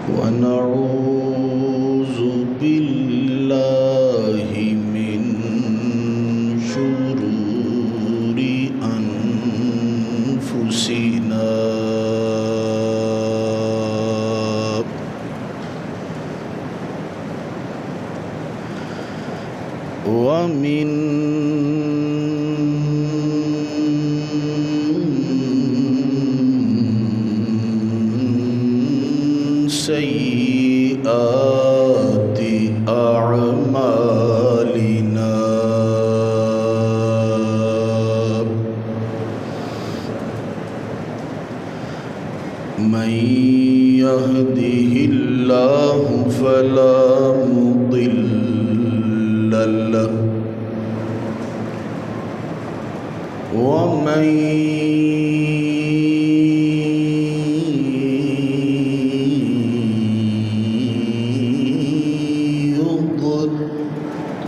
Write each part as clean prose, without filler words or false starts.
ونعوذ بالله من شرور أنفسنا ومن سيئات أعمالنا من يهده الله فلا مضل له ومن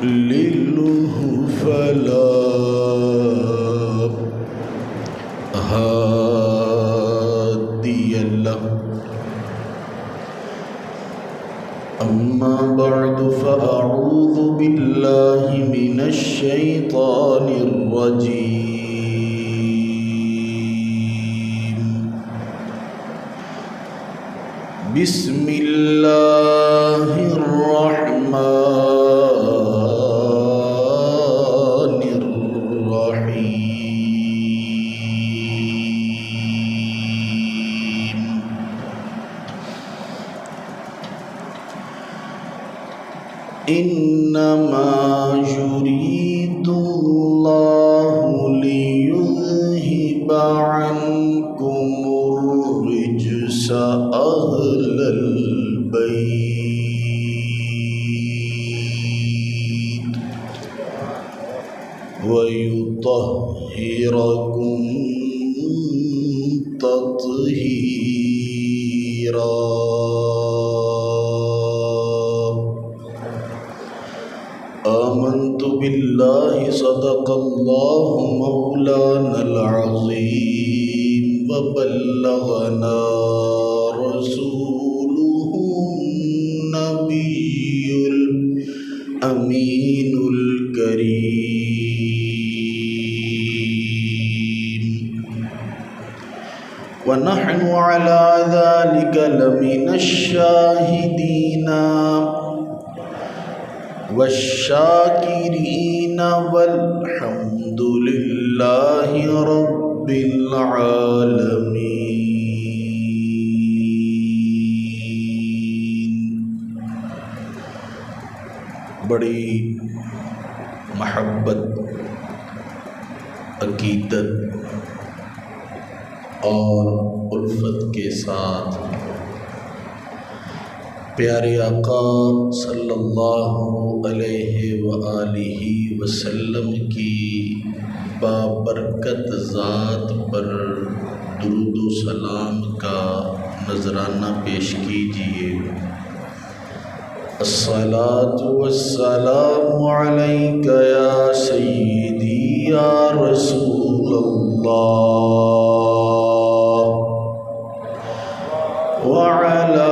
يضلله فلا هادي له. أما بعد فأعوذ بالله من الشيطان الرجيم. بسم الله الرحمن الرحيم. إنما يريد الله ليذهب عنكم الرجس أهل البيت ويطهركم تطهيرا. آمنت بالله صدق الله مولانا العظيم وبلغنا رسوله النبي الأمين الكريم ونحن على ذلك لمن الشاهدين والشاكرين والحمد لله رب العالمين. بڑی محبت، عقیدت اور الفت کے ساتھ پیارے آقا صلی اللہ علیہ وآلہ وسلم کی بابرکت ذات پر درود و سلام کا نذرانہ پیش کیجیے. الصلاۃ والسلام علیک یا سیدی یا رسول اللہ وعلی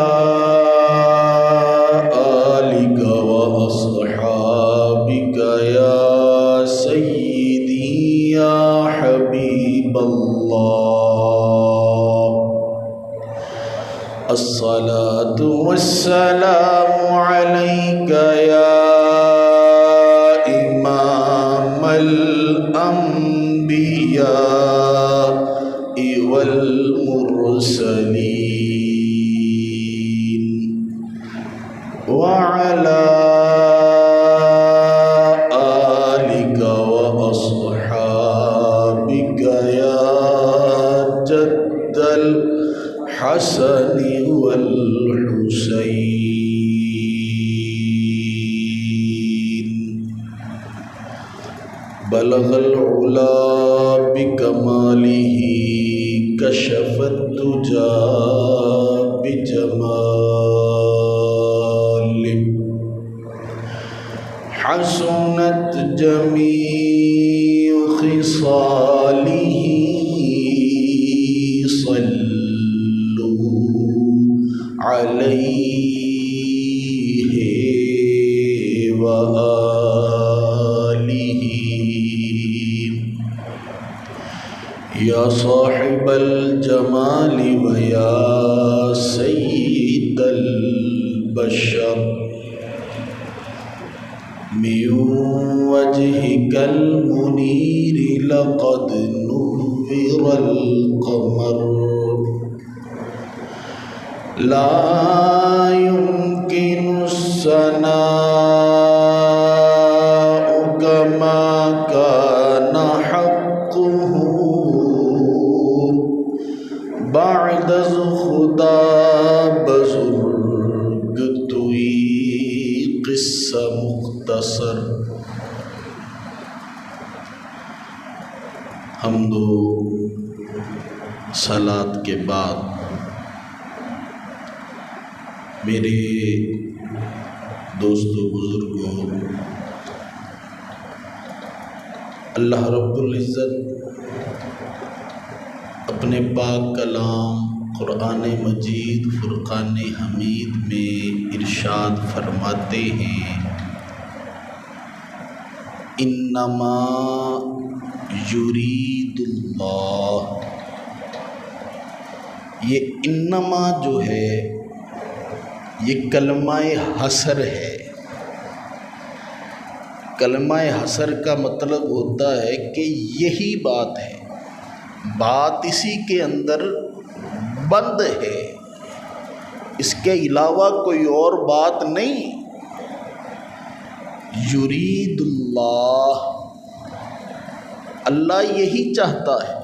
أصحابك يا سيدي يا حبيب الله. الصلاة والسلام عليك يا إمام الأنبياء والمرسلين وعلى الحسن والحسين. بلغ العلا بكماله كشف الدجى بجماله حسنت جميع خصاله صلوا علیہ وآلہ یا صاحب الجمال و یا سید البشر من وجهك المنير لقد نور القمر لا يمكن الثناء كما كان حقه بعد از خدا بزرگ توئی قصہ مختصر۔ حمد و صلات کے بعد میرے دوستو بزرگوں، اللہ رب العزت اپنے پاک کلام قرآن مجید فرقان حمید میں ارشاد فرماتے ہیں، انما یرید اللہ۔ یہ انما جو ہے یہ کلمہ حصر ہے۔ کلمہ حصر کا مطلب ہوتا ہے کہ یہی بات ہے، بات اسی کے اندر بند ہے، اس کے علاوہ کوئی اور بات نہیں۔ یرید اللہ، اللہ یہی چاہتا ہے۔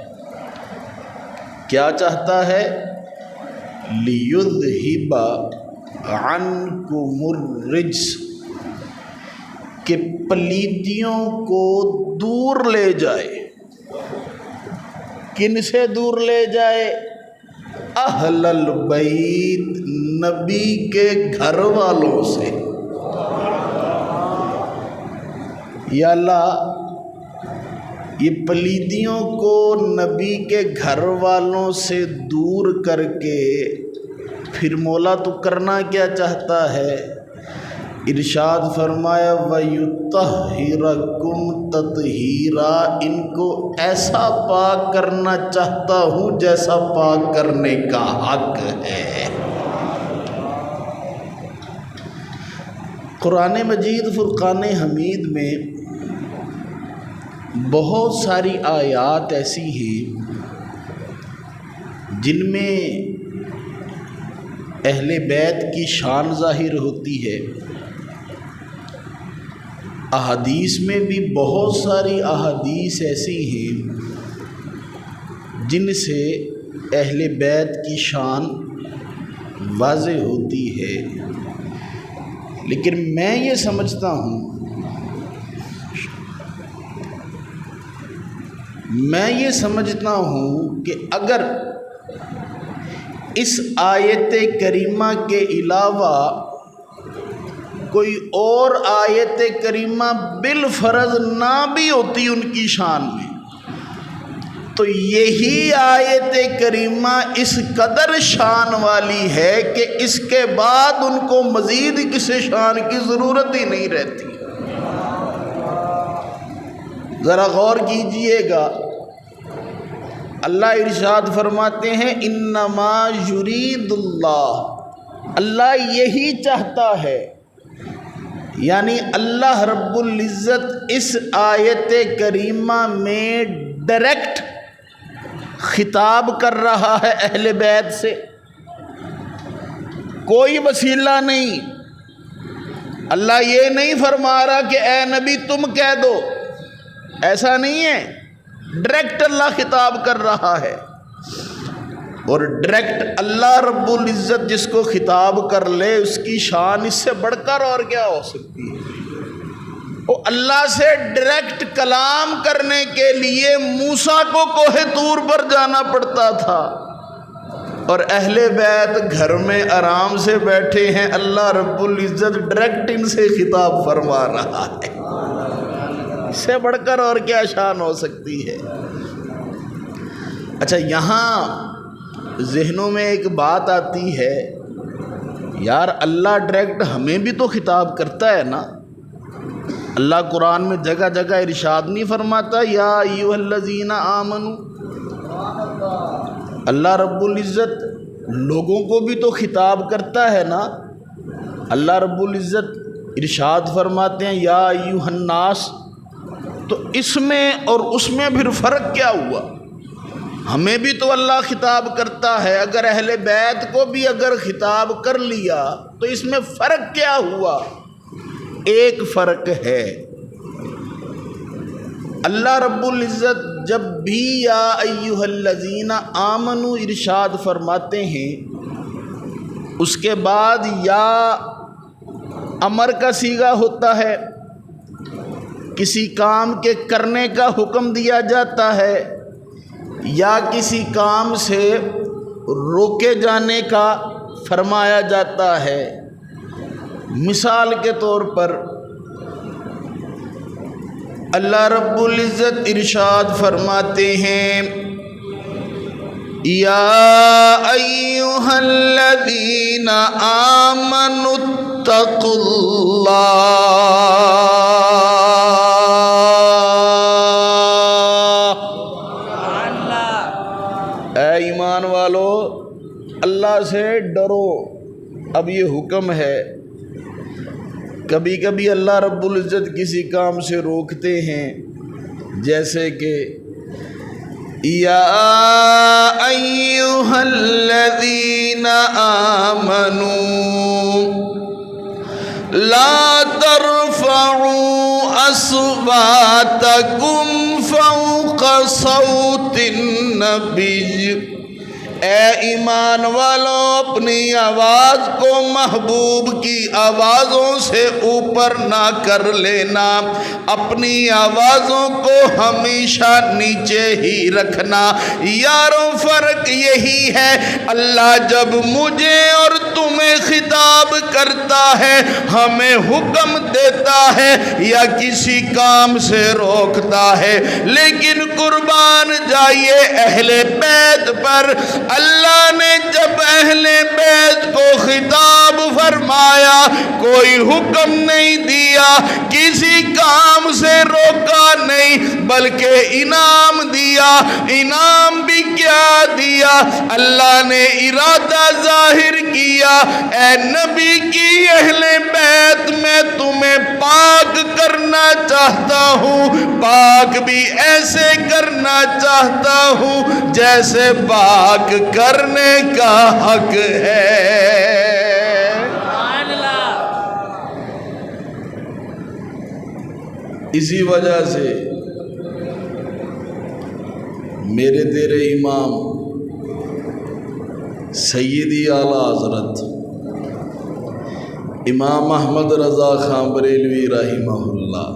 کیا چاہتا ہے؟ لیذہب عنکم الرجس، کہ پلیدیوں کو دور لے جائے۔ کن سے دور لے جائے؟ اہل البیت، نبی کے گھر والوں سے۔ یا اللہ، یہ پلیدیوں کو نبی کے گھر والوں سے دور کر کے پھر مولا تو کرنا کیا چاہتا ہے؟ ارشاد فرمایا وَيُطَهِّرَكُمْ تَطْهِيرًا، ان کو ایسا پاک کرنا چاہتا ہوں جیسا پاک کرنے کا حق ہے۔ قرآن مجید فرقان حمید میں بہت ساری آیات ایسی ہیں جن میں اہل بیت کی شان ظاہر ہوتی ہے۔ احادیث میں بھی بہت ساری احادیث ایسی ہیں جن سے اہل بیت کی شان واضح ہوتی ہے، لیکن میں یہ سمجھتا ہوں کہ اگر اس آیت کریمہ کے علاوہ کوئی اور آیت کریمہ بالفرض نہ بھی ہوتی ان کی شان میں، تو یہی آیت کریمہ اس قدر شان والی ہے کہ اس کے بعد ان کو مزید کسی شان کی ضرورت ہی نہیں رہتی۔ ذرا غور کیجئے گا، اللہ ارشاد فرماتے ہیں انما یرید اللہ، اللہ یہی چاہتا ہے، یعنی اللہ رب العزت اس آیت کریمہ میں ڈائریکٹ خطاب کر رہا ہے اہل بیت سے، کوئی وسیلہ نہیں۔ اللہ یہ نہیں فرما رہا کہ اے نبی تم کہہ دو، ایسا نہیں ہے، ڈائریکٹ اللہ خطاب کر رہا ہے۔ اور ڈائریکٹ اللہ رب العزت جس کو خطاب کر لے اس کی شان اس سے بڑھ کر اور کیا ہو سکتی ہے؟ وہ اللہ سے ڈائریکٹ کلام کرنے کے لیے موسیٰ کو کوہ طور پر جانا پڑتا تھا، اور اہل بیت گھر میں آرام سے بیٹھے ہیں، اللہ رب العزت ڈائریکٹ ان سے خطاب فرما رہا ہے۔ اس سے بڑھ کر اور کیا شان ہو سکتی ہے؟ اچھا، یہاں ذہنوں میں ایک بات آتی ہے یار اللہ ڈائریکٹ ہمیں بھی تو خطاب کرتا ہے نا. اللہ قرآن میں جگہ جگہ ارشاد نہیں فرماتا یا ایھا الذین آمنو؟ اللہ رب العزت لوگوں کو بھی تو خطاب کرتا ہے نا. اللہ رب العزت ارشاد فرماتے ہیں یا ایھا الناس. تو اس میں اور اس میں پھر فرق کیا ہوا؟ ہمیں بھی تو اللہ خطاب کرتا ہے، اگر اہل بیت کو بھی اگر خطاب کر لیا تو اس میں فرق کیا ہوا؟ ایک فرق ہے، اللہ رب العزت جب بھی یا ایھا الذین آمنو ارشاد فرماتے ہیں اس کے بعد یا امر کا صیغہ ہوتا ہے، کسی کام کے کرنے کا حکم دیا جاتا ہے یا کسی کام سے روکے جانے کا فرمایا جاتا ہے. مثال کے طور پر اللہ رب العزت ارشاد فرماتے ہیں یا ایھا الذین آمنوا اتقوا اللہ. اے ایمان والو اللہ سے ڈرو. اب یہ حکم ہے. کبھی کبھی اللہ رب العزت کسی کام سے روکتے ہیں، جیسے کہ یا ایھا الذین آمنوا لا ترفعوا اصواتکم فوق صوت النبی. اے ایمان والو اپنی آواز کو محبوب کی آوازوں سے اوپر نہ کر لینا، اپنی آوازوں کو ہمیشہ نیچے ہی رکھنا. یارو فرق یہی ہے، اللہ جب مجھے اور تمہیں خطاب کرتا ہے، ہمیں حکم دیتا ہے یا کسی کام سے روکتا ہے. لیکن قربان جائیے اہل بیت پر، اللہ نے جب اہل بیت کو خطاب فرمایا کوئی حکم نہیں دیا، کسی کام سے روکا نہیں، بلکہ انعام دیا. انعام بھی کیا دیا؟ اللہ نے ارادہ ظاہر کیا، اے نبی کی اہل بیت میں تمہیں پاک کرنا چاہتا ہوں، پاک بھی ایسے کرنا چاہتا ہوں جیسے پاک کرنے کا حق ہے. اسی وجہ سے میرے تیرے امام سیدی اعلیٰ حضرت امام احمد رضا خان بریلوی رحمہ اللہ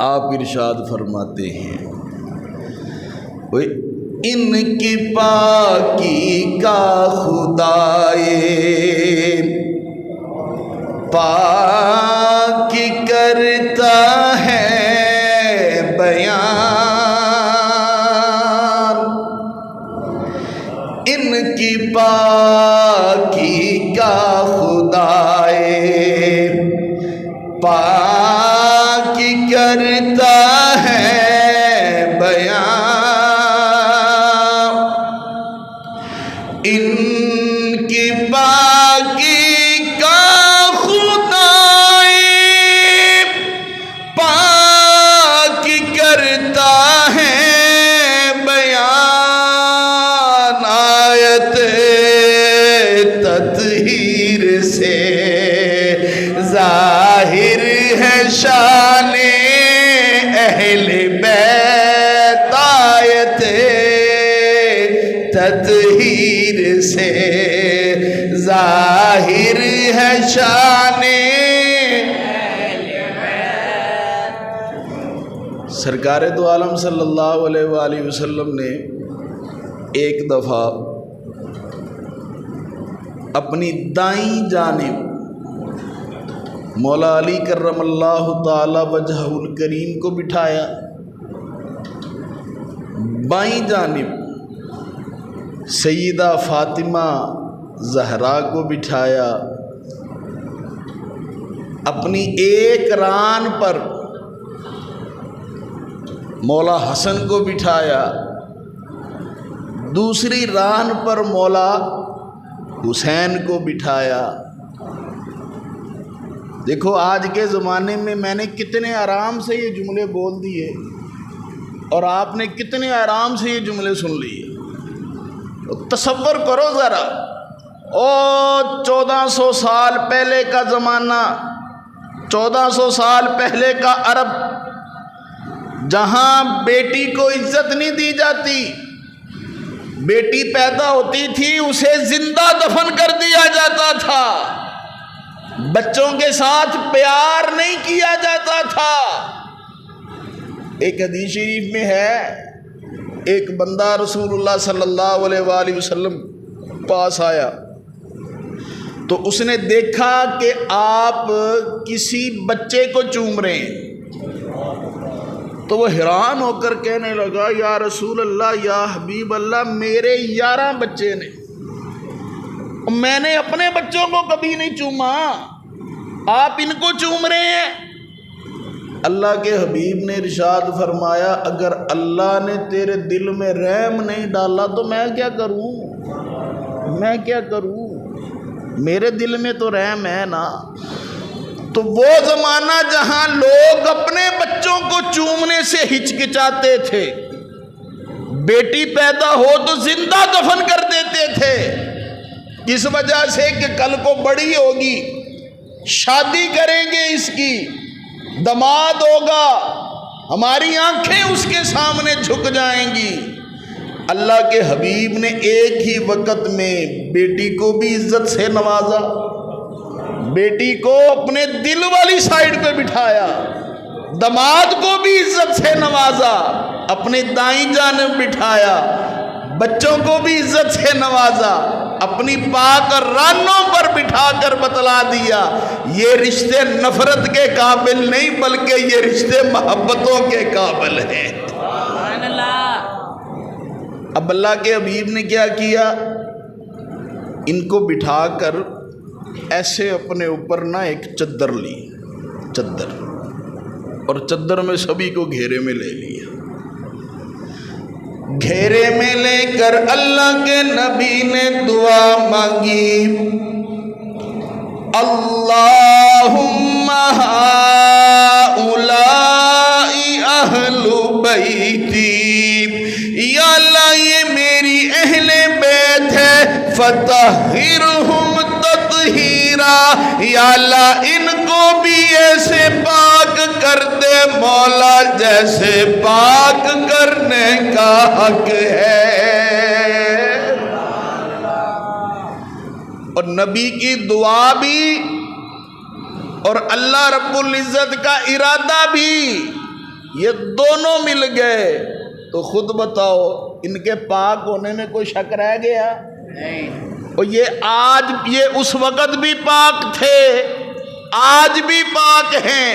آپ ارشاد فرماتے ہیں ان کی پاکی کا خدائے پاک کرتا ہے بیان. ان کی پاکی کا خدائے پاک کرتا ہے بیان. ان کی پاکی کا خدائے پاک کرتا ہے بیان. آیت تطہیر سے ظاہر ہے شان اہل بیت. آیت تطہیر سے ظاہر ہے شان. سرکار دو عالم صلی اللہ علیہ وآلہ وسلم نے ایک دفعہ اپنی دائیں جانب مولا علی کرم اللہ تعالی وجہہ الکریم کو بٹھایا، بائیں جانب سیدہ فاطمہ زہرا کو بٹھایا، اپنی ایک ران پر مولا حسن کو بٹھایا، دوسری ران پر مولا حسین کو بٹھایا۔ دیکھو آج کے زمانے میں نے کتنے آرام سے یہ جملے بول دیے اور آپ نے کتنے آرام سے یہ جملے سن لیے۔ تصور کرو ذرا، 1400 سال پہلے کا زمانہ، 1400 سال پہلے کا عرب، جہاں بیٹی کو عزت نہیں دی جاتی، بیٹی پیدا ہوتی تھی اسے زندہ دفن کر دیا جاتا تھا، بچوں کے ساتھ پیار نہیں کیا جاتا تھا۔ ایک حدیث شریف میں ہے، ایک بندہ رسول اللہ صلی اللہ علیہ وآلہ وسلم پاس آیا تو اس نے دیکھا کہ آپ کسی بچے کو چوم رہے ہیں، تو وہ حیران ہو کر کہنے لگا یا رسول اللہ یا حبیب اللہ، میرے 11 بچے نے، میں نے اپنے بچوں کو کبھی نہیں چوما، آپ ان کو چوم رہے ہیں۔ اللہ کے حبیب نے ارشاد فرمایا اگر اللہ نے تیرے دل میں رحم نہیں ڈالا تو میں کیا کروں، میرے دل میں تو رحم ہے نا۔ تو وہ زمانہ جہاں لوگ اپنے بچوں کو چومنے سے ہچکچاتے تھے، بیٹی پیدا ہو تو زندہ دفن کر دیتے تھے، اس وجہ سے کہ کل کو بڑی ہوگی، شادی کریں گے، اس کی داماد ہوگا، ہماری آنکھیں اس کے سامنے جھک جائیں گی۔ اللہ کے حبیب نے ایک ہی وقت میں بیٹی کو بھی عزت سے نوازا، بیٹی کو اپنے دل والی سائیڈ پہ بٹھایا، داماد کو بھی عزت سے نوازا، اپنی دائیں جانب بٹھایا، بچوں کو بھی عزت سے نوازا، اپنی پاک رانوں پر بٹھا کر بتلا دیا یہ رشتے نفرت کے قابل نہیں بلکہ یہ رشتے محبتوں کے قابل ہیں۔ سبحان اللہ۔ اب اللہ کے حبیب نے کیا کیا، ان کو بٹھا کر ایسے اپنے اوپر نہ ایک چادر لی، چادر، اور چادر میں سبھی کو گھیرے میں لے لیا، گھیرے میں لے کر اللہ کے نبی نے دعا مانگی، اللہم ہؤلاء اہل بیتی، یا اللہ یہ میری اہل بیت ہے، فطہرہم تطہیرا، یا اللہ ان کو بھی ایسے پاک کر دے مولا جیسے پاک کرنے کا حق ہے۔ اور نبی کی دعا بھی اور اللہ رب العزت کا ارادہ بھی، یہ دونوں مل گئے تو خود بتاؤ ان کے پاک ہونے میں کوئی شک رہ گیا؟ اور یہ آج یہ اس وقت بھی پاک تھے، آج بھی پاک ہیں،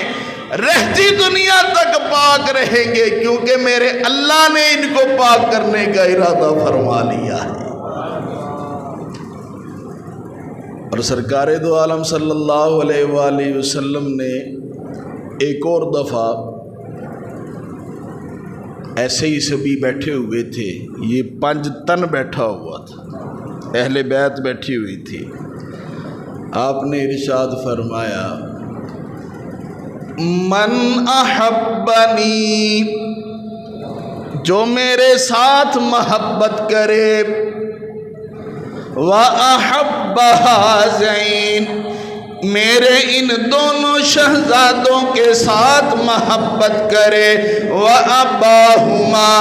رہتی دنیا تک پاک رہیں گے، کیونکہ میرے اللہ نے ان کو پاک کرنے کا ارادہ فرما لیا ہے۔ اور سرکار دو عالم صلی اللہ علیہ وآلہ وسلم نے ایک اور دفعہ ایسے ہی سبھی بیٹھے ہوئے تھے، یہ 5 تن بیٹھا ہوا تھا، اہل بیت بیٹھی ہوئی تھی، آپ نے ارشاد فرمایا من احبنی، جو میرے ساتھ محبت کرے، وَأَحَبَّ هَذَيْنِ، میرے ان دونوں شہزادوں کے ساتھ محبت کرے، وَأَبَاهُمَا،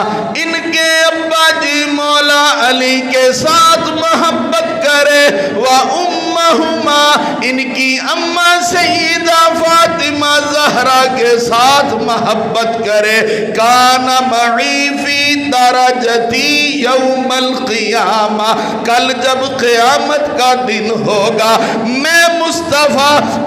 ان کے ابا جی مولا علی کے ساتھ محبت کرے، وَأُمَّهُمَا، ان کی اماں سیدہ فاطمہ زہرا کے ساتھ محبت کرے، کَانَ مَعِی فِی دَرَجَتِی یوم القیامہ، کل جب قیامت کا دن ہوگا میں مصطفیٰ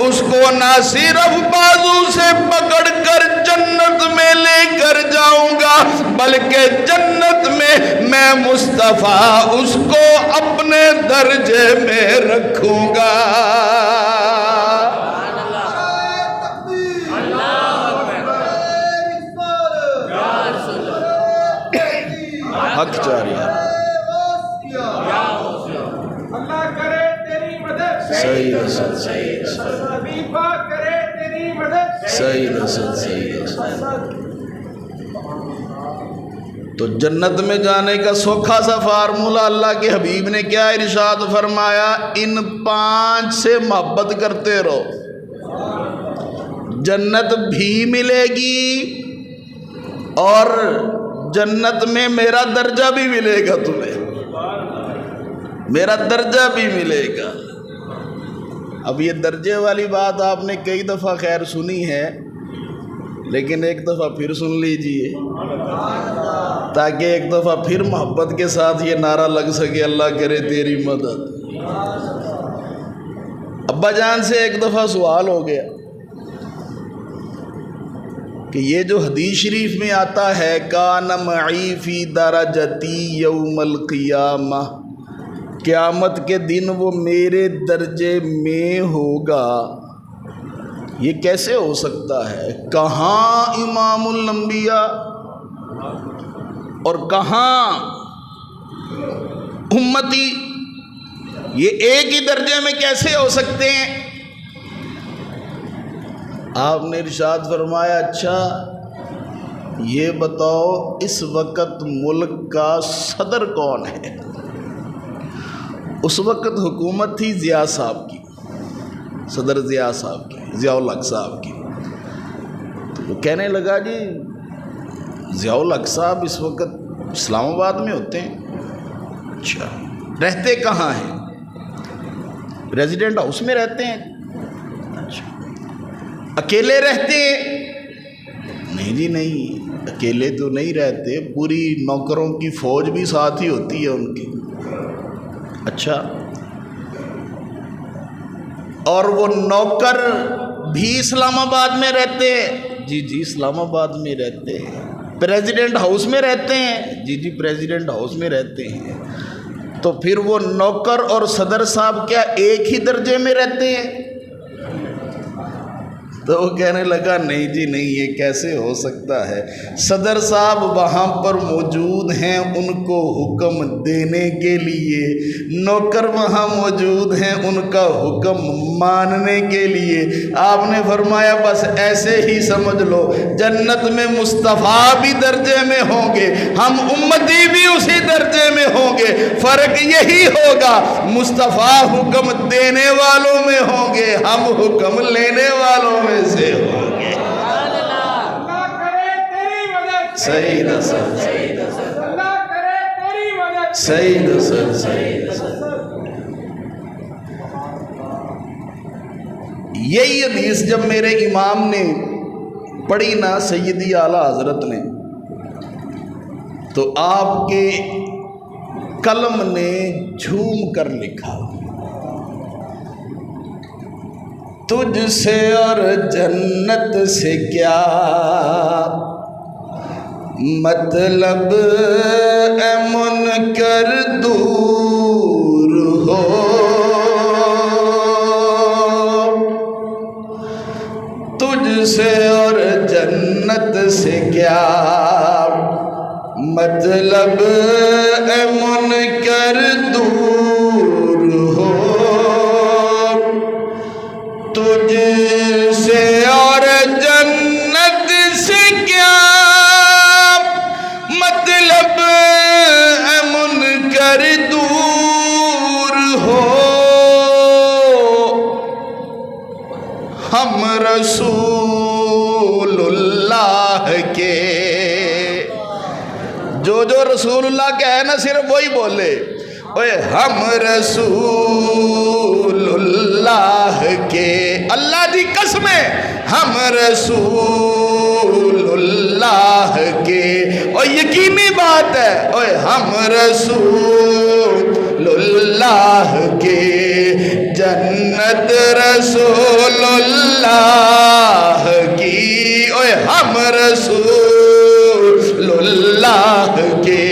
اس کو نہ صرف بازو سے پکڑ کر جنت میں لے کر جاؤں گا بلکہ جنت میں میں مصطفیٰ اس کو اپنے درجے میں رکھوں گا. حق جاری ہے. اللہ کرے تیری مدد. صحیح رسول خلیفہ کرے تیری مدد. صحیح رسول صحیح رسول. تو جنت میں جانے کا سوکھا سا فارمولہ اللہ کے حبیب نے کیا ارشاد فرمایا؟ ان 5 سے محبت کرتے رہو، جنت بھی ملے گی اور جنت میں میرا درجہ بھی ملے گا، تمہیں میرا درجہ بھی ملے گا. اب یہ درجے والی بات آپ نے کئی دفعہ خیر سنی ہے، لیکن ایک دفعہ پھر سن لیجئے تاکہ ایک دفعہ پھر محبت کے ساتھ یہ نعرہ لگ سکے، اللہ کرے تیری مدد. ابا جان سے ایک دفعہ سوال ہو گیا کہ یہ جو حدیث شریف میں آتا ہے کان معی فی درجتی یوم القیامہ، قیامت کے دن وہ میرے درجے میں ہوگا، یہ کیسے ہو سکتا ہے؟ کہاں امام الانبیاء اور کہاں امتی، یہ ایک ہی درجے میں کیسے ہو سکتے ہیں؟ آپ نے ارشاد فرمایا اچھا یہ بتاؤ اس وقت ملک کا صدر کون ہے؟ اس وقت حکومت تھی ضیاء صاحب کی، صدر ضیاء صاحب کی، ضیاء الحق صاحب کی. تو وہ کہنے لگا جی ضیاء الحق صاحب اس وقت اسلام آباد میں ہوتے ہیں. اچھا رہتے کہاں ہیں؟ ریزیڈنٹ ہاؤس میں رہتے ہیں. اچھا اکیلے رہتے ہیں؟ نہیں جی نہیں، اکیلے تو نہیں رہتے، پوری نوکروں کی فوج بھی ساتھ ہی ہوتی ہے ان کی. اچھا اور وہ نوکر بھی اسلام آباد میں رہتے ہیں؟ جی جی اسلام آباد میں رہتے ہیں. پریزیڈنٹ ہاؤس میں رہتے ہیں؟ جی جی پریزیڈنٹ ہاؤس میں رہتے ہیں. تو پھر وہ نوکر اور صدر صاحب کیا ایک ہی درجے میں رہتے ہیں؟ تو وہ کہنے لگا نہیں جی نہیں، یہ کیسے ہو سکتا ہے؟ صدر صاحب وہاں پر موجود ہیں ان کو حکم دینے کے لیے، نوکر وہاں موجود ہیں ان کا حکم ماننے کے لیے. آپ نے فرمایا بس ایسے ہی سمجھ لو جنت میں مصطفیٰ بھی درجے میں ہوں گے، ہم امتی بھی اسی درجے میں ہوں گے. فرق یہی ہوگا مصطفیٰ حکم دینے والوں میں ہوں گے، ہم حکم لینے والوں میں سے ہوں گے. اللہ کرے تیری مدد. صحیح نصر اللہ کرے تیری مدد. صحیح نصر صحیح نصر. یہی حدیث جب میرے امام نے پڑھی نا سیدی اعلیٰ حضرت نے، تو آپ کے قلم نے جھوم کر لکھا تجھ سے اور جنت سے کیا مطلب اے منکر دور ہو، تجھ سے اور جنت سے کیا مطلب اے منکر دور ہو، تجھ سے اور جنت سے کیا مطلب اے منکر دور ہو، ہم رسول اللہ کے جو رسول اللہ کا ہے نا صرف وہی بولے، ہم رسول اللہ کے، اللہ دی قسم ہے ہم رسول اللہ کے، اور یقینی بات ہے ہم رسول اللہ کے، جنت رسول اللہ کی، ہم رسول اللہ کے،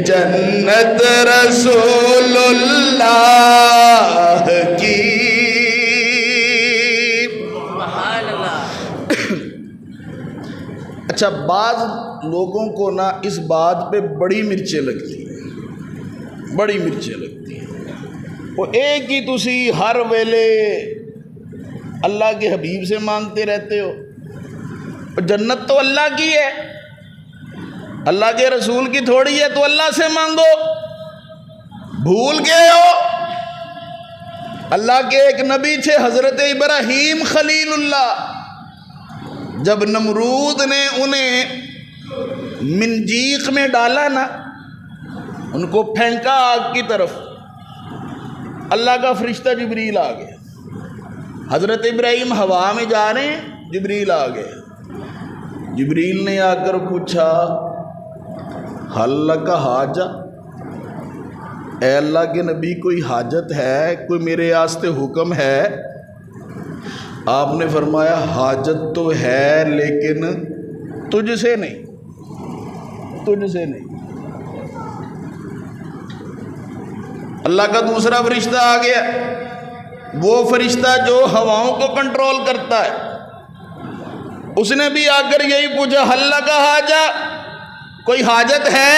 جنت رسول اللہ اچھا بعض لوگوں کو نا اس بات پہ بڑی مرچیں لگتی ہیں، بڑی مرچیں لگتی ہیں، وہ ایک ہی تسی ہر ویلے اللہ کے حبیب سے مانگتے رہتے ہو، جنت تو اللہ کی ہے، اللہ کے رسول کی تھوڑی ہے، تو اللہ سے مانگو۔ بھول گئے ہو اللہ کے ایک نبی تھے حضرت ابراہیم خلیل اللہ، جب نمرود نے انہیں منجیق میں ڈالا نا، ان کو پھینکا آگ کی طرف، اللہ کا فرشتہ جبریل آ گیا، حضرت ابراہیم ہوا میں جا رہے ہیں، جبریل آ گیا، جبریل نے آ کر پوچھا حل لک حاجہ، اے اللہ کے نبی کوئی حاجت ہے، کوئی میرے واسطے حکم ہے؟ آپ نے فرمایا حاجت تو ہے لیکن تجھ سے نہیں، تجھ سے نہیں۔ اللہ کا دوسرا فرشتہ آ گیا، وہ فرشتہ جو ہواؤں کو کنٹرول کرتا ہے، اس نے بھی آ کر یہی پوچھا حل لک حاجہ، کوئی حاجت ہے؟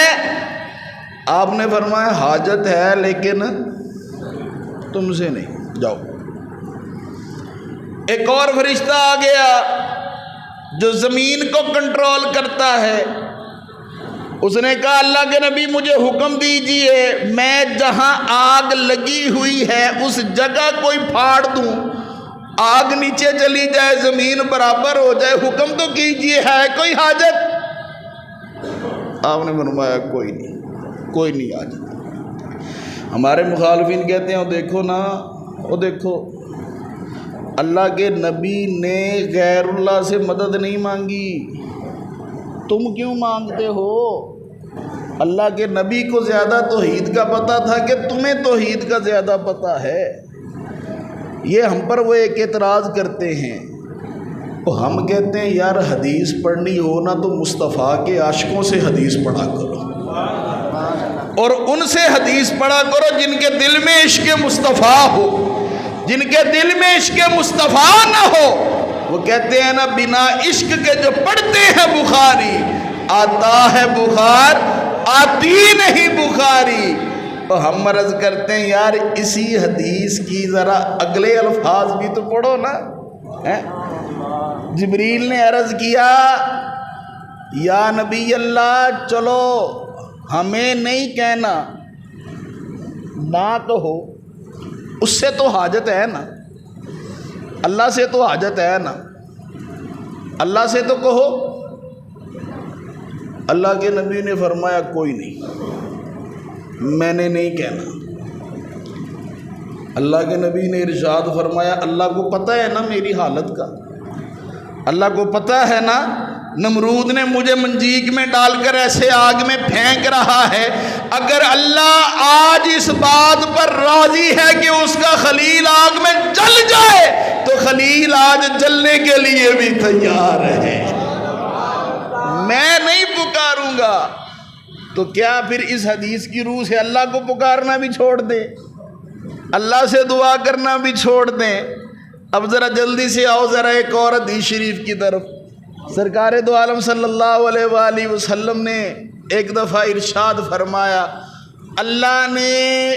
آپ نے فرمایا حاجت ہے لیکن تم سے نہیں، جاؤ۔ ایک اور فرشتہ آ گیا جو زمین کو کنٹرول کرتا ہے، اس نے کہا اللہ کے نبی مجھے حکم دیجئے میں جہاں آگ لگی ہوئی ہے اس جگہ کوئی پھاڑ دوں، آگ نیچے چلی جائے، زمین برابر ہو جائے، حکم تو کیجئے، ہے کوئی حاجت؟ آپ نے فرمایا کوئی نہیں، کوئی نہیں حاجت۔ ہمارے مخالفین کہتے ہیں وہ دیکھو نا، وہ دیکھو اللہ کے نبی نے غیر اللہ سے مدد نہیں مانگی، تم کیوں مانگتے ہو؟ اللہ کے نبی کو زیادہ توحید کا پتہ تھا کہ تمہیں توحید کا زیادہ پتہ ہے۔ یہ ہم پر وہ ایک اعتراض کرتے ہیں، تو ہم کہتے ہیں یار حدیث پڑھنی ہو نا تو مصطفیٰ کے عاشقوں سے حدیث پڑھا کرو، اور ان سے حدیث پڑھا کرو جن کے دل میں عشق مصطفیٰ ہو، جن کے دل میں عشق مصطفیٰ نہ ہو۔ وہ کہتے ہیں نا بنا عشق کے جو پڑھتے ہیں بخاری، آتا ہے بخار آتی نہیں بخاری۔ تو ہم عرض کرتے ہیں یار اسی حدیث کی ذرا اگلے الفاظ بھی تو پڑھو نا۔ جبریل نے عرض کیا یا نبی اللہ چلو ہمیں نہیں کہنا، نہ کہو، اس سے تو حاجت ہے نا، اللہ سے تو حاجت ہے نا، اللہ سے تو کہو۔ اللہ کے نبی نے فرمایا کوئی نہیں، میں نے نہیں کہنا۔ اللہ کے نبی نے ارشاد فرمایا اللہ کو پتہ ہے نا میری حالت کا، اللہ کو پتہ ہے نا نمرود نے مجھے منجیق میں ڈال کر ایسے آگ میں پھینک رہا ہے، اگر اللہ آج اس بات پر راضی ہے کہ اس کا خلیل آگ میں جل جائے تو خلیل آج جلنے کے لیے بھی تیار ہے، میں نہیں پکاروں گا۔ تو کیا پھر اس حدیث کی روح سے اللہ کو پکارنا بھی چھوڑ دیں، اللہ سے دعا کرنا بھی چھوڑ دیں؟ اب ذرا جلدی سے آؤ ذرا ایک اور حدیث شریف کی طرف۔ سرکار دو عالم صلی اللہ علیہ وآلہ وسلم نے ایک دفعہ ارشاد فرمایا، اللہ نے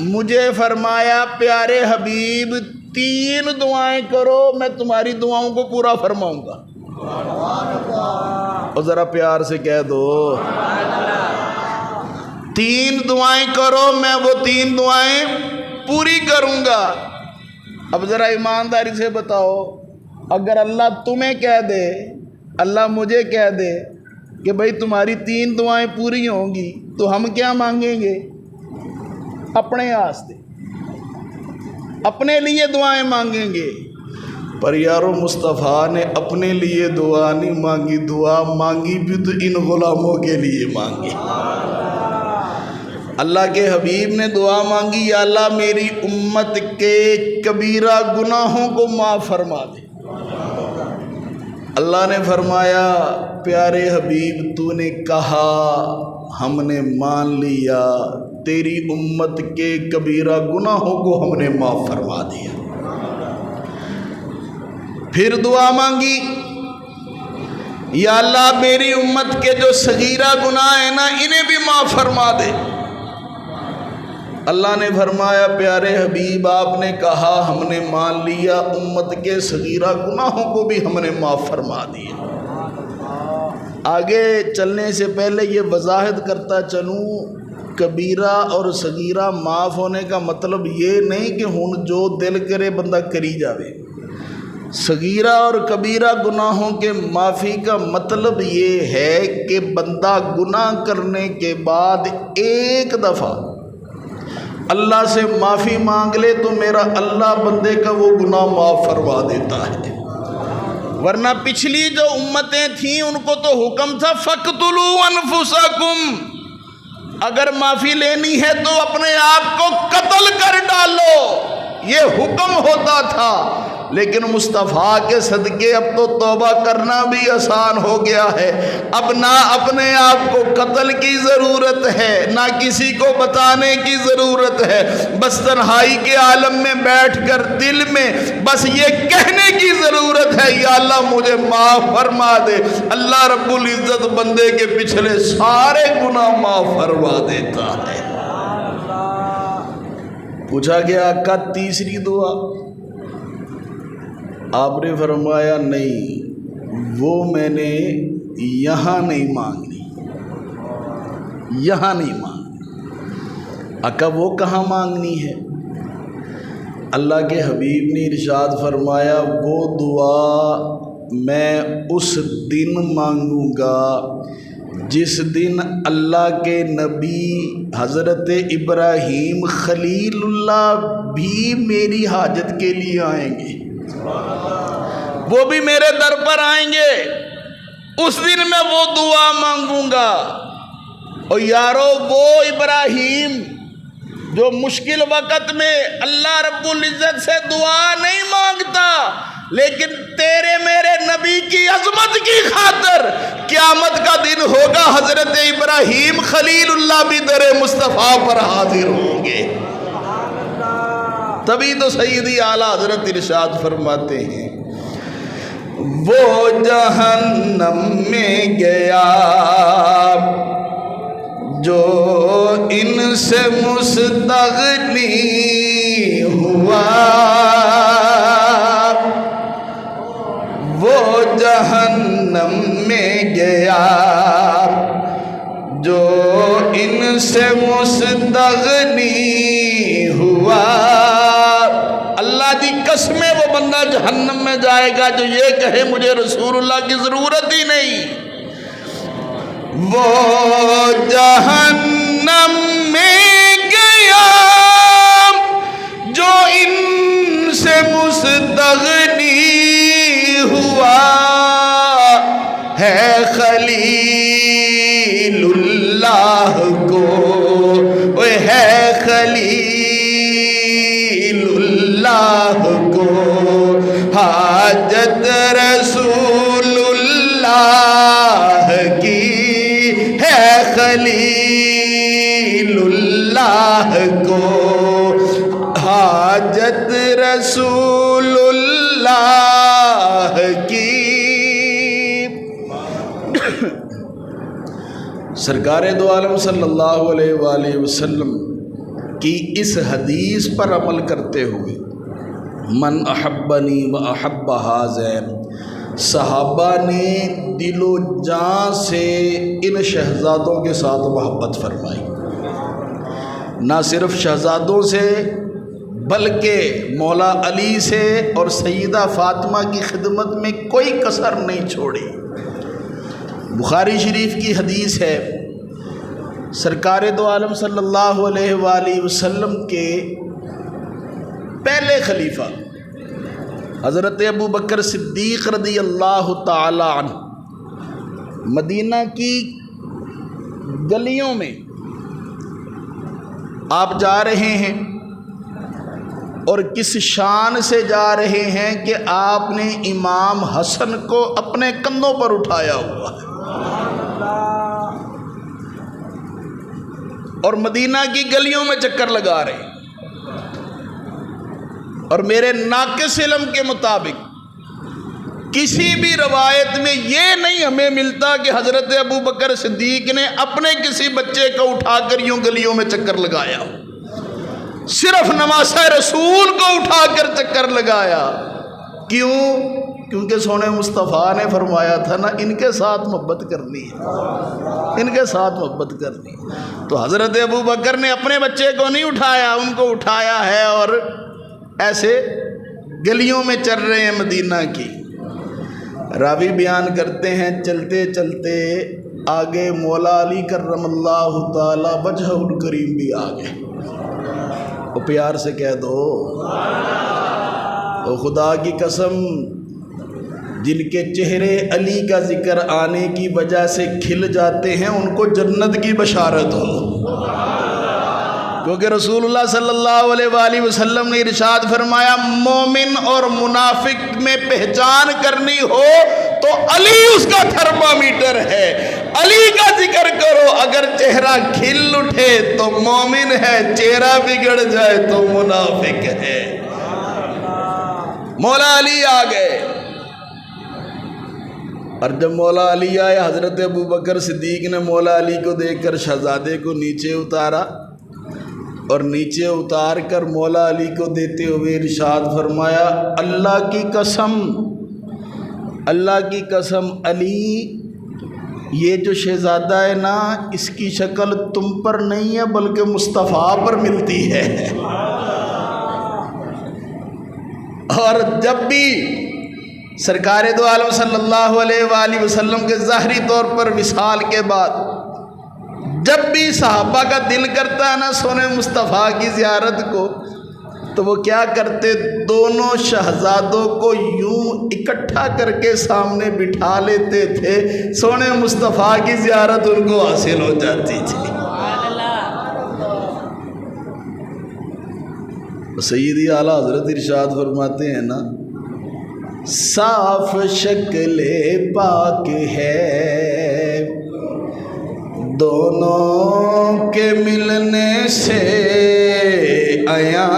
مجھے فرمایا پیارے حبیب 3 دعائیں کرو میں تمہاری دعاؤں کو پورا فرماؤں گا۔ اور ذرا پیار سے کہہ دو 3 دعائیں کرو میں وہ 3 دعائیں پوری کروں گا۔ اب ذرا ایمانداری سے بتاؤ، اگر اللہ تمہیں کہہ دے، اللہ مجھے کہہ دے کہ بھائی تمہاری 3 دعائیں پوری ہوں گی تو ہم کیا مانگیں گے؟ اپنے واسطے، اپنے لیے دعائیں مانگیں گے۔ پر یارو مصطفیٰ نے اپنے لیے دعا نہیں مانگی، دعا مانگی بھی تو ان غلاموں کے لیے مانگی۔ اللہ کے حبیب نے دعا مانگی یا اللہ میری امت کے کبیرہ گناہوں کو معاف فرما دے۔ اللہ نے فرمایا پیارے حبیب تو نے کہا ہم نے مان لیا، تیری امت کے کبیرہ گناہوں کو ہم نے معاف فرما دیا۔ پھر دعا مانگی یا اللہ میری امت کے جو صغیرہ گناہ ہیں نا انہیں بھی معاف فرما دے۔ اللہ نے فرمایا پیارے حبیب آپ نے کہا ہم نے مان لیا، امت کے صغیرہ گناہوں کو بھی ہم نے معاف فرما دیا۔ آگے چلنے سے پہلے یہ وضاحت کرتا چلوں، کبیرہ اور صغیرہ معاف ہونے کا مطلب یہ نہیں کہ ہن جو دل کرے بندہ کری جاوے۔ صغیرہ اور کبیرہ گناہوں کے معافی کا مطلب یہ ہے کہ بندہ گناہ کرنے کے بعد ایک دفعہ اللہ سے معافی مانگ لے تو میرا اللہ بندے کا وہ گناہ معاف فرما دیتا ہے۔ ورنہ پچھلی جو امتیں تھیں ان کو تو حکم تھا فَاقْتُلُوا أَنفُسَكُمْ، اگر معافی لینی ہے تو اپنے آپ کو قتل کر ڈالو، یہ حکم ہوتا تھا۔ لیکن مصطفیٰ کے صدقے اب تو توبہ کرنا بھی آسان ہو گیا ہے۔ اب نہ اپنے آپ کو قتل کی ضرورت ہے نہ کسی کو بتانے کی ضرورت ہے، بس تنہائی کے عالم میں بیٹھ کر دل میں بس یہ کہنے کی ضرورت ہے یا اللہ مجھے معاف فرما دے۔ اللہ رب العزت بندے کے پچھلے سارے گناہ معاف فرما دیتا ہے۔ پوچھا گیا آقا تیسری دعا؟ آپ نے فرمایا نہیں، وہ میں نے یہاں نہیں مانگنی، یہاں نہیں مانگنی۔ آقا وہ کہاں مانگنی ہے؟ اللہ کے حبیب نے ارشاد فرمایا وہ دعا میں اس دن مانگوں گا جس دن اللہ کے نبی حضرت ابراہیم خلیل اللہ بھی میری حاجت کے لیے آئیں گے، وہ بھی میرے در پر آئیں گے، اس دن میں وہ دعا مانگوں گا۔ اور یارو وہ ابراہیم جو مشکل وقت میں اللہ رب العزت سے دعا نہیں مانگتا، لیکن تیرے میرے نبی کی عظمت کی خاطر قیامت کا دن ہوگا حضرت ابراہیم خلیل اللہ بھی در مصطفیٰ پر حاضر ہوں گے۔ تبھی تو سیدی اعلیٰ حضرت ارشاد فرماتے ہیں وہ جہنم میں گیا جو ان سے مستغنی ہوا، وہ جہنم میں گیا جو ان سے مستغنی ہوا۔ اللہ دی قسمیں وہ بندہ جہنم میں جائے گا جو یہ کہے مجھے رسول اللہ کی ضرورت ہی نہیں۔ وہ جہنم میں گیا جو ان سے مستغنی ہوا، ہے خلیل اللہ کو، ہے خلیل اللہ کو حاجت رسول اللہ کی، ہے خلیل اللہ کو حاجت رسول اللہ کی۔ سرکار دو عالم صلی اللہ علیہ وآلہ وسلم کی اس حدیث پر عمل کرتے ہوئے من احبنی و احب حاذین، صحابہ نے دل و جان سے ان شہزادوں کے ساتھ محبت فرمائی۔ نہ صرف شہزادوں سے بلکہ مولا علی سے اور سیدہ فاطمہ کی خدمت میں کوئی کسر نہیں چھوڑی۔ بخاری شریف کی حدیث ہے سرکار دو عالم صلی اللہ علیہ وآلہ وسلم کے پہلے خلیفہ حضرت ابو بکر صدیق رضی اللہ تعالی عنہ مدینہ کی گلیوں میں آپ جا رہے ہیں اور کس شان سے جا رہے ہیں کہ آپ نے امام حسن کو اپنے کندھوں پر اٹھایا ہوا ہے اور مدینہ کی گلیوں میں چکر لگا رہے ہیں۔ اور میرے ناقص علم کے مطابق کسی بھی روایت میں یہ نہیں ہمیں ملتا کہ حضرت ابو بکر صدیق نے اپنے کسی بچے کو اٹھا کر یوں گلیوں میں چکر لگایا، صرف نواسہ رسول کو اٹھا کر چکر لگایا۔ کیوں؟ کیونکہ سونے مصطفیٰ نے فرمایا تھا نا، ان کے ساتھ محبت کرنی ہے، ان کے ساتھ محبت کرنی ہے۔ تو حضرت ابو بکر نے اپنے بچے کو نہیں اٹھایا، ان کو اٹھایا ہے اور ایسے گلیوں میں چل رہے ہیں مدینہ کی۔ راوی بیان کرتے ہیں چلتے چلتے آگے مولا علی کرم اللہ تعالی وجہ الکریم بھی آ گئے۔ وہ پیار سے کہہ دو، وہ خدا کی قسم جن کے چہرے علی کا ذکر آنے کی وجہ سے کھل جاتے ہیں ان کو جنت کی بشارت ہو، کیونکہ رسول اللہ صلی اللہ علیہ وآلہ وسلم نے ارشاد فرمایا مومن اور منافق میں پہچان کرنی ہو تو علی اس کا تھرمامیٹر ہے، علی کا ذکر کرو، اگر چہرہ کھل اٹھے تو مومن ہے، چہرہ بگڑ جائے تو منافق ہے۔ مولا علی آ گئے، اور جب مولا علی آئے حضرت ابو بکر صدیق نے مولا علی کو دیکھ کر شہزادے کو نیچے اتارا، اور نیچے اتار کر مولا علی کو دیتے ہوئے ارشاد فرمایا اللہ کی قسم، اللہ کی قسم علی یہ جو شہزادہ ہے نا اس کی شکل تم پر نہیں ہے بلکہ مصطفیٰ پر ملتی ہے۔ اور جب بھی سرکار دو عالم صلی اللہ علیہ وآلہ وسلم کے ظاہری طور پر وصال کے بعد جب بھی صحابہ کا دل کرتا ہے نا سونے مصطفیٰ کی زیارت کو، تو وہ کیا کرتے، دونوں شہزادوں کو یوں اکٹھا کر کے سامنے بٹھا لیتے تھے، سونے مصطفیٰ کی زیارت ان کو حاصل ہو جاتی تھی۔ سیدی اعلیٰ حضرت ارشاد فرماتے ہیں نا صاف شکل پاک ہے دونوں کے ملنے سے عیاں،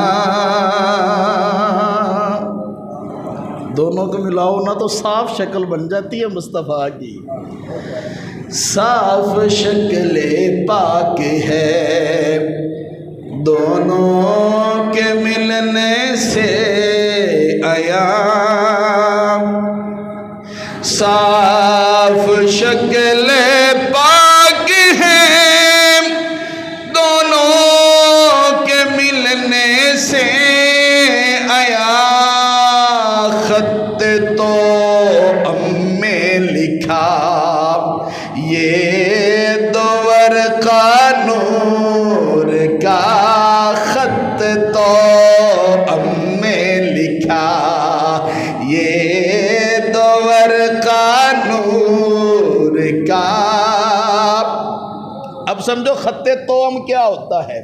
دونوں کو ملاؤ نا تو صاف شکل بن جاتی ہے مصطفیٰ کی۔ صاف شکل پاک ہے دونوں کے ملنے سے عیاں، صاف شکل پاک ہے دونوں کے ملنے سے عیاں، خط تو ام میں لکھا یہ دو ورقہ نور کا، خط تو ام میں لکھا یہ دو ورقہ نور کا۔ اب سمجھو خط توام کیا ہوتا ہے۔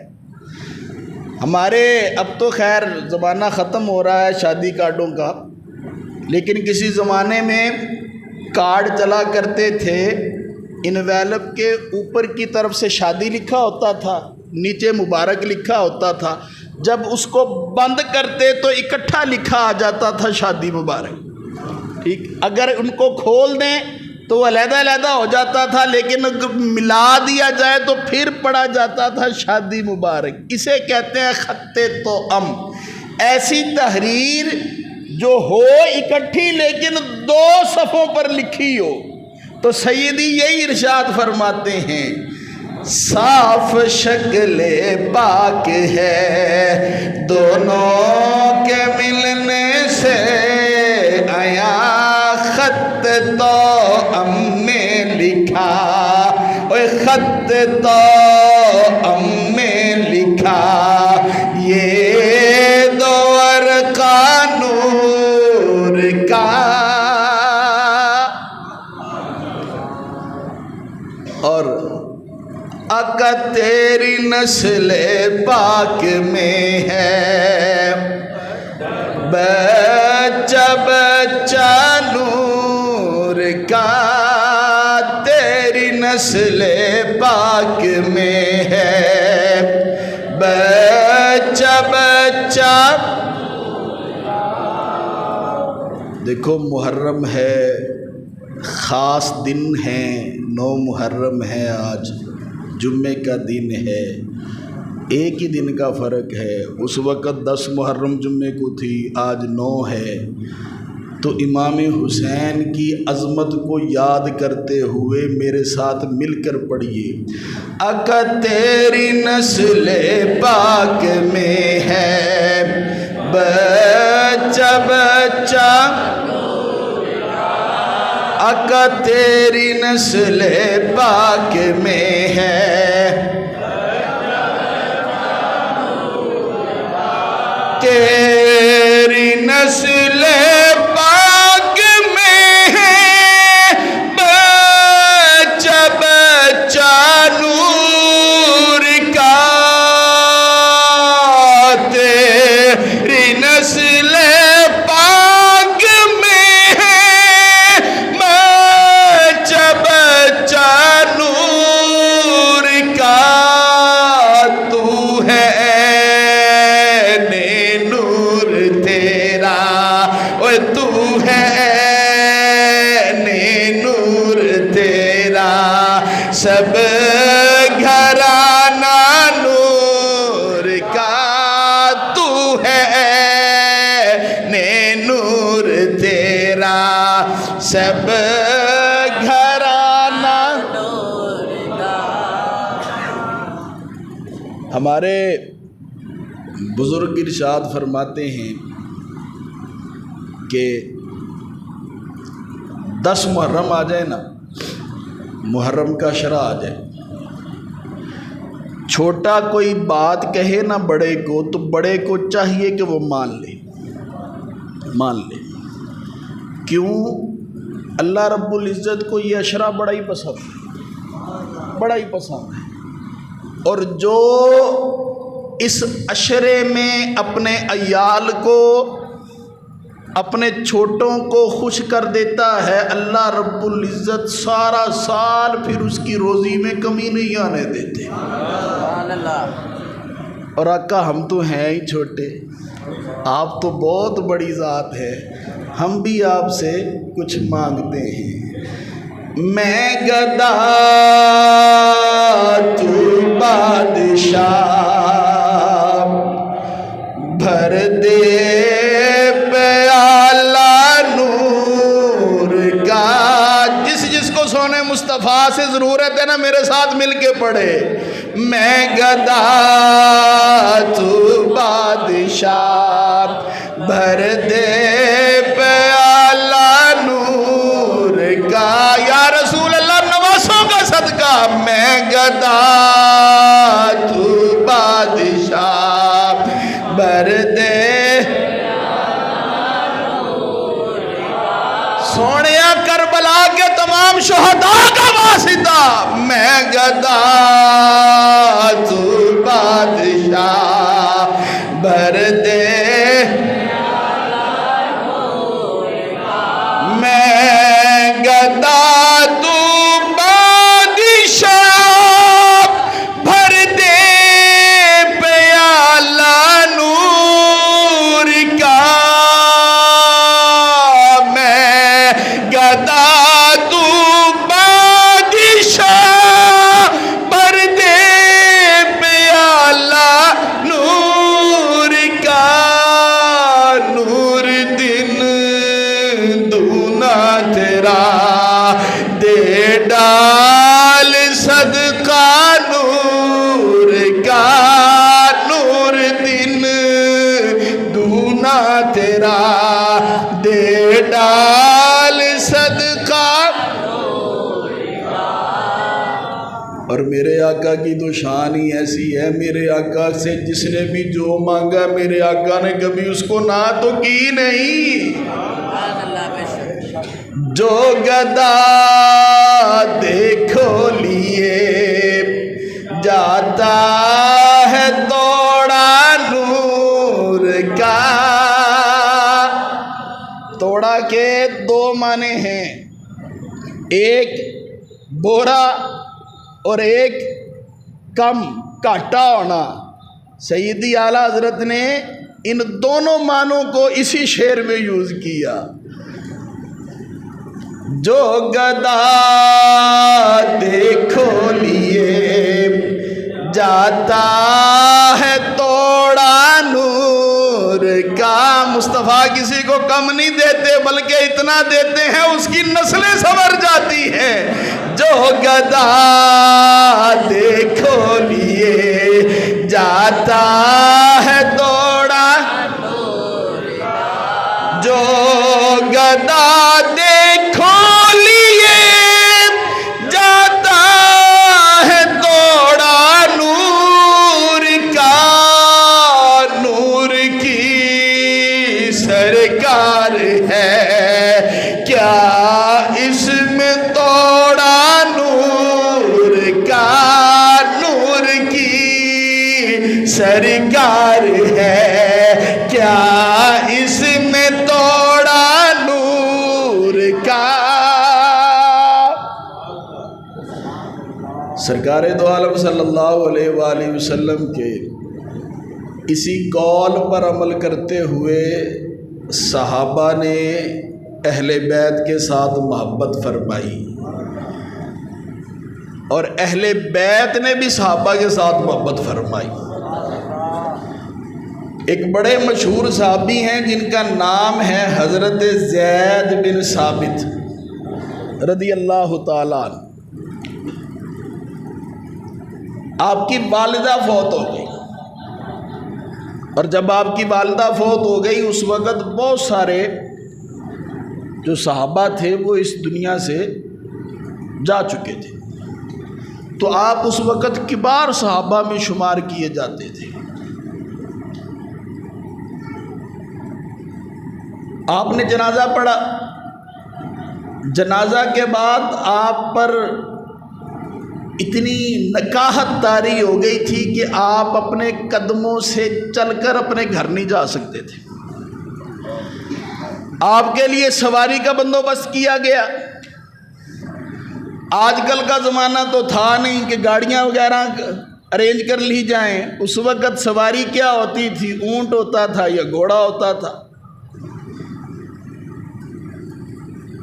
ہمارے اب تو خیر زمانہ ختم ہو رہا ہے شادی کارڈوں کا، لیکن کسی زمانے میں کارڈ چلا کرتے تھے، انویلپ کے اوپر کی طرف سے شادی لکھا ہوتا تھا، نیچے مبارک لکھا ہوتا تھا، جب اس کو بند کرتے تو اکٹھا لکھا آ جاتا تھا شادی مبارک، ٹھیک۔ اگر ان کو کھول دیں تو وہ علیحدہ علیحدہ ہو جاتا تھا، لیکن اگر ملا دیا جائے تو پھر پڑھا جاتا تھا شادی مبارک۔ اسے کہتے ہیں خط توام۔ ایسی تحریر جو ہو اکٹھی لیکن دو صفوں پر لکھی ہو، تو سیدی یہی ارشاد فرماتے ہیں صاف شکل پاک ہے دونوں کے ملنے سے عیاں، خط تو ام میں لکھا، اوے خط تو ام میں لکھا یہ دو ورقہ نور کا۔ اور آقا تیری نسل پاک میں ہے بچہ بچہ نور کا، تیری نسل پاک میں ہے بچہ بچہ دیکھو محرم ہے، خاص دن ہے، 9 محرم ہے، آج جمعے کا دن ہے، ایک ہی دن کا فرق ہے۔ اس وقت 10 محرم جمعے کو تھی، آج 9 ہے۔ تو امام حسین کی عظمت کو یاد کرتے ہوئے میرے ساتھ مل کر پڑھیے، اکا تیری نسل پاک میں ہے بچہ بچہ، اکا تیری نسل پاک میں ہے، تیری نسل پاک میں ہے بچہ بچہ نور کا، تیری نسل پاک میں ہے بچہ بچہ نور کا، تو ہے تو ہے نور تیرا، سب گھرانہ نور کا، تو ہے نور تیرا، سب گھرانہ نور کا۔ ہمارے بزرگ ارشاد فرماتے ہیں کہ 10 محرم آ جائے نا، محرم کا شرع آ جائے، چھوٹا کوئی بات کہے نا بڑے کو، تو بڑے کو چاہیے کہ وہ مان لے۔ کیوں؟ اللہ رب العزت کو یہ اشرا بڑا ہی پسند ہے، اور جو اس اشرے میں اپنے عیال کو، اپنے چھوٹوں کو خوش کر دیتا ہے، اللہ رب العزت سارا سال پھر اس کی روزی میں کمی نہیں آنے دیتے۔ اور آقا ہم تو ہیں ہی چھوٹے، آپ تو بہت بڑی ذات ہے، ہم بھی آپ سے کچھ مانگتے ہیں۔ میں گدا تو بادشاہ، بھر دے سونے مصطفیٰ سے ضرورت ہے نا، میرے ساتھ مل کے پڑھے، میں گدا تو بادشاہ، بھر دے پیالہ نور کا، یا رسول اللہ نواسوں کا صدقہ، میں گدا تو بادشاہ، بھر دے سونیا کربلا کے تمام شہداء کا واسطہ، میں گدا تو بادشاہ، بھر دے میں گدا تو بادشاہ، بھر دے پیالہ نور کا، گدا تو بادشاہ، بھر دے پیالہ نور کا، نور دن دونا تیرا دے ڈال صدقہ نور کا، نور دن دونا تیرا دے ڈال صدقہ۔ اور میرے آقا کی تو شان ہی ایسی ہے، میرے آقا سے جس نے بھی جو مانگا میرے آقا نے کبھی اس کو نہ تو کی نہیں۔ جو گدا دیکھو لیے جاتا ہے توڑا نور کا، توڑا کے 2 معنی ہیں، ایک بورا اور ایک کم کاٹا ہونا۔ سیدی اعلیٰ حضرت نے ان دونوں معنوں کو اسی شعر میں یوز کیا۔ جو گدا دیکھو لیے جاتا ہے توڑا نور کا. مصطفیٰ کسی کو کم نہیں دیتے بلکہ اتنا دیتے ہیں اس کی نسلیں سنور جاتی ہیں. جو گدا دیکھو لیے جاتا ہے توڑا نور کا. جو گدا دیکھو لیے جاتا ہے توڑا نور کا. نور کی سرکار ہے کیا اس میں توڑا نور کا. نور کی سرکار ہے کیا اس میں توڑا نور کا. سرکار دو عالم صلی اللہ علیہ وآلہ وسلم کے اسی قول پر عمل کرتے ہوئے صحابہ نے اہل بیت کے ساتھ محبت فرمائی اور اہل بیت نے بھی صحابہ کے ساتھ محبت فرمائی. ایک بڑے مشہور صحابی ہیں جن کا نام ہے حضرت زید بن ثابت رضی اللہ تعالیٰ عنہ. آپ کی والدہ فوت ہو گئی اور جب آپ کی والدہ فوت ہو گئی اس وقت بہت سارے جو صحابہ تھے وہ اس دنیا سے جا چکے تھے. تو آپ اس وقت کبار صحابہ میں شمار کیے جاتے تھے. آپ نے جنازہ پڑھا. جنازہ کے بعد آپ پر اتنی نکاحت طاری ہو گئی تھی کہ آپ اپنے قدموں سے چل کر اپنے گھر نہیں جا سکتے تھے. آپ کے لیے سواری کا بندوبست کیا گیا. آج کل کا زمانہ تو تھا نہیں کہ گاڑیاں وغیرہ ارینج کر لی جائیں. اس وقت سواری کیا ہوتی تھی؟ اونٹ ہوتا تھا یا گھوڑا ہوتا تھا.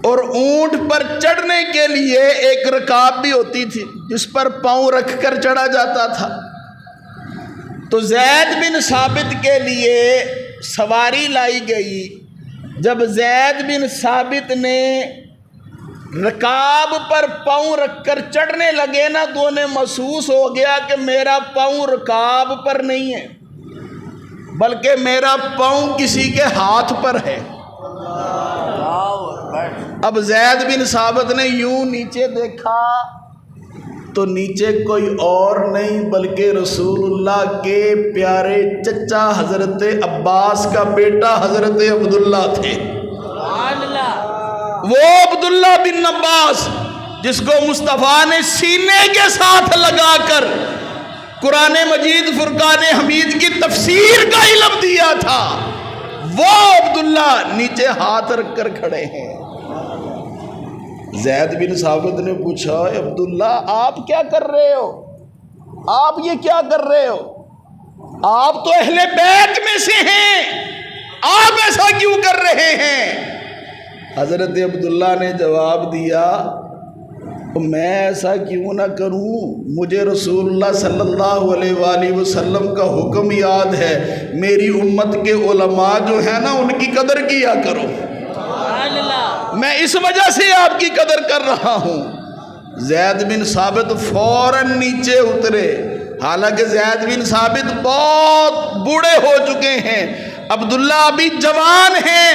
اور اونٹ پر چڑھنے کے لیے ایک رکاب بھی ہوتی تھی جس پر پاؤں رکھ کر چڑھا جاتا تھا. تو زید بن ثابت کے لیے سواری لائی گئی. جب زید بن ثابت نے رکاب پر پاؤں رکھ کر چڑھنے لگے نا تو انہیں محسوس ہو گیا کہ میرا پاؤں رکاب پر نہیں ہے بلکہ میرا پاؤں کسی کے ہاتھ پر ہے. اب زید بن ثابت نے یوں نیچے دیکھا تو نیچے کوئی اور نہیں بلکہ رسول اللہ کے پیارے چچا حضرت عباس کا بیٹا حضرت عبداللہ تھے. وہ عبداللہ بن عباس جس کو مصطفیٰ نے سینے کے ساتھ لگا کر قرآن مجید فرقان حمید کی تفسیر کا علم دیا تھا، وہ عبداللہ نیچے ہاتھ رکھ کر کھڑے ہیں. زید بن ثابت نے پوچھا عبداللہ آپ کیا کر رہے ہو؟ آپ یہ کیا کر رہے ہو؟ آپ تو اہل بیت میں سے ہیں، آپ ایسا کیوں کر رہے ہیں؟ حضرت عبداللہ نے جواب دیا میں ایسا کیوں نہ کروں، مجھے رسول اللہ صلی اللہ علیہ وآلہ وسلم کا حکم یاد ہے، میری امت کے علماء جو ہیں نا ان کی قدر کیا کرو، میں اس وجہ سے آپ کی قدر کر رہا ہوں. زید بن ثابت فوراً نیچے اترے. حالانکہ زید بن ثابت بہت بوڑھے ہو چکے ہیں، عبداللہ ابھی جوان ہیں.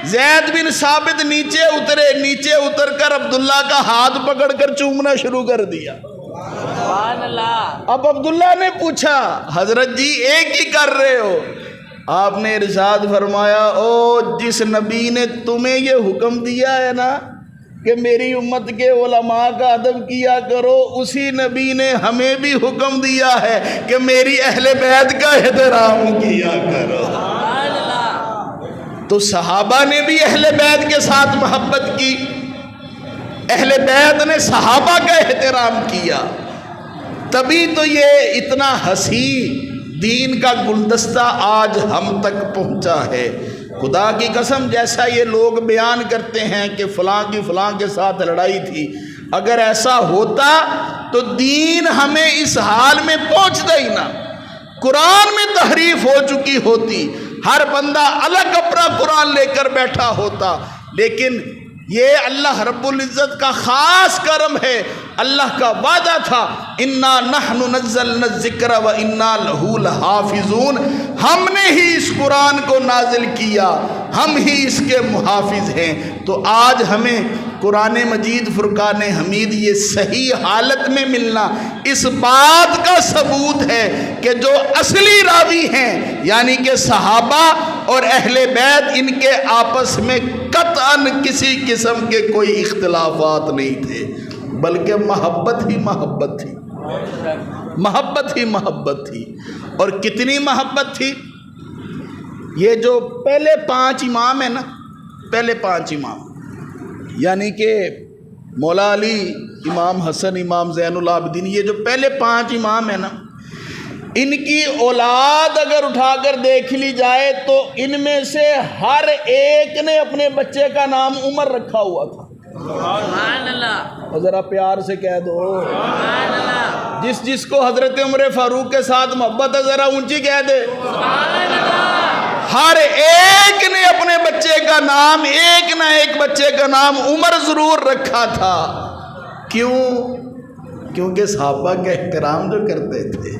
زید بن ثابت نیچے اترے. نیچے اتر کر عبداللہ کا ہاتھ پکڑ کر چومنا شروع کر دیا. اب عبداللہ نے پوچھا حضرت جی ایک ہی کر رہے ہو؟ آپ نے ارشاد فرمایا او جس نبی نے تمہیں یہ حکم دیا ہے نا کہ میری امت کے علماء کا ادب کیا کرو، اسی نبی نے ہمیں بھی حکم دیا ہے کہ میری اہل بیت کا احترام کیا کرو. تو صحابہ نے بھی اہل بیت کے ساتھ محبت کی، اہل بیت نے صحابہ کا احترام کیا، تبھی تو یہ اتنا حسین دین کا گلدستہ آج ہم تک پہنچا ہے. خدا کی قسم جیسا یہ لوگ بیان کرتے ہیں کہ فلاں کی فلاں کے ساتھ لڑائی تھی، اگر ایسا ہوتا تو دین ہمیں اس حال میں پہنچتا ہی نہ، قرآن میں تحریف ہو چکی ہوتی، ہر بندہ الگ اپنا قرآن لے کر بیٹھا ہوتا۔ لیکن یہ اللہ رب العزت کا خاص کرم ہے، اللہ کا وعدہ تھا انا نحن نزلنا الذکر و انا لہ لحافظون، ہم نے ہی اس قرآن کو نازل کیا، ہم ہی اس کے محافظ ہیں۔ تو آج ہمیں قرآن مجید فرقان حمید یہ صحیح حالت میں ملنا اس بات کا ثبوت ہے کہ جو اصلی راوی ہیں یعنی کہ صحابہ اور اہل بیت، ان کے آپس میں قطعاً کسی قسم کے کوئی اختلافات نہیں تھے، بلکہ محبت ہی محبت تھی، محبت ہی محبت تھی۔ اور کتنی محبت تھی؟ یہ جو پہلے 5 امام ہیں نا، پہلے 5 امام یعنی کہ مولا علی، امام حسن، امام زین العابدین، یہ جو پہلے 5 امام ہیں نا، ان کی اولاد اگر اٹھا کر دیکھ لی جائے تو ان میں سے ہر ایک نے اپنے بچے کا نام عمر رکھا ہوا تھا۔ سبحان اللہ، اور ذرا پیار سے کہہ دو سبحان اللہ۔ جس کو حضرت عمر فاروق کے ساتھ محبت ہے ذرا اونچی کہہ دے سبحان اللہ۔ ہر ایک نے اپنے بچے کا نام، ایک نہ ایک بچے کا نام عمر ضرور رکھا تھا۔ کیوں؟ کیونکہ صحابہ کا احترام جو کرتے تھے،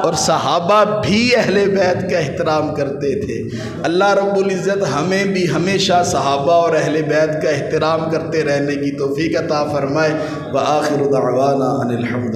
اور صحابہ بھی اہل بیت کا احترام کرتے تھے۔ اللہ رب العزت ہمیں بھی ہمیشہ صحابہ اور اہل بیت کا احترام کرتے رہنے کی توفیق عطا فرمائے۔ وآخر دعوانا ان الحمد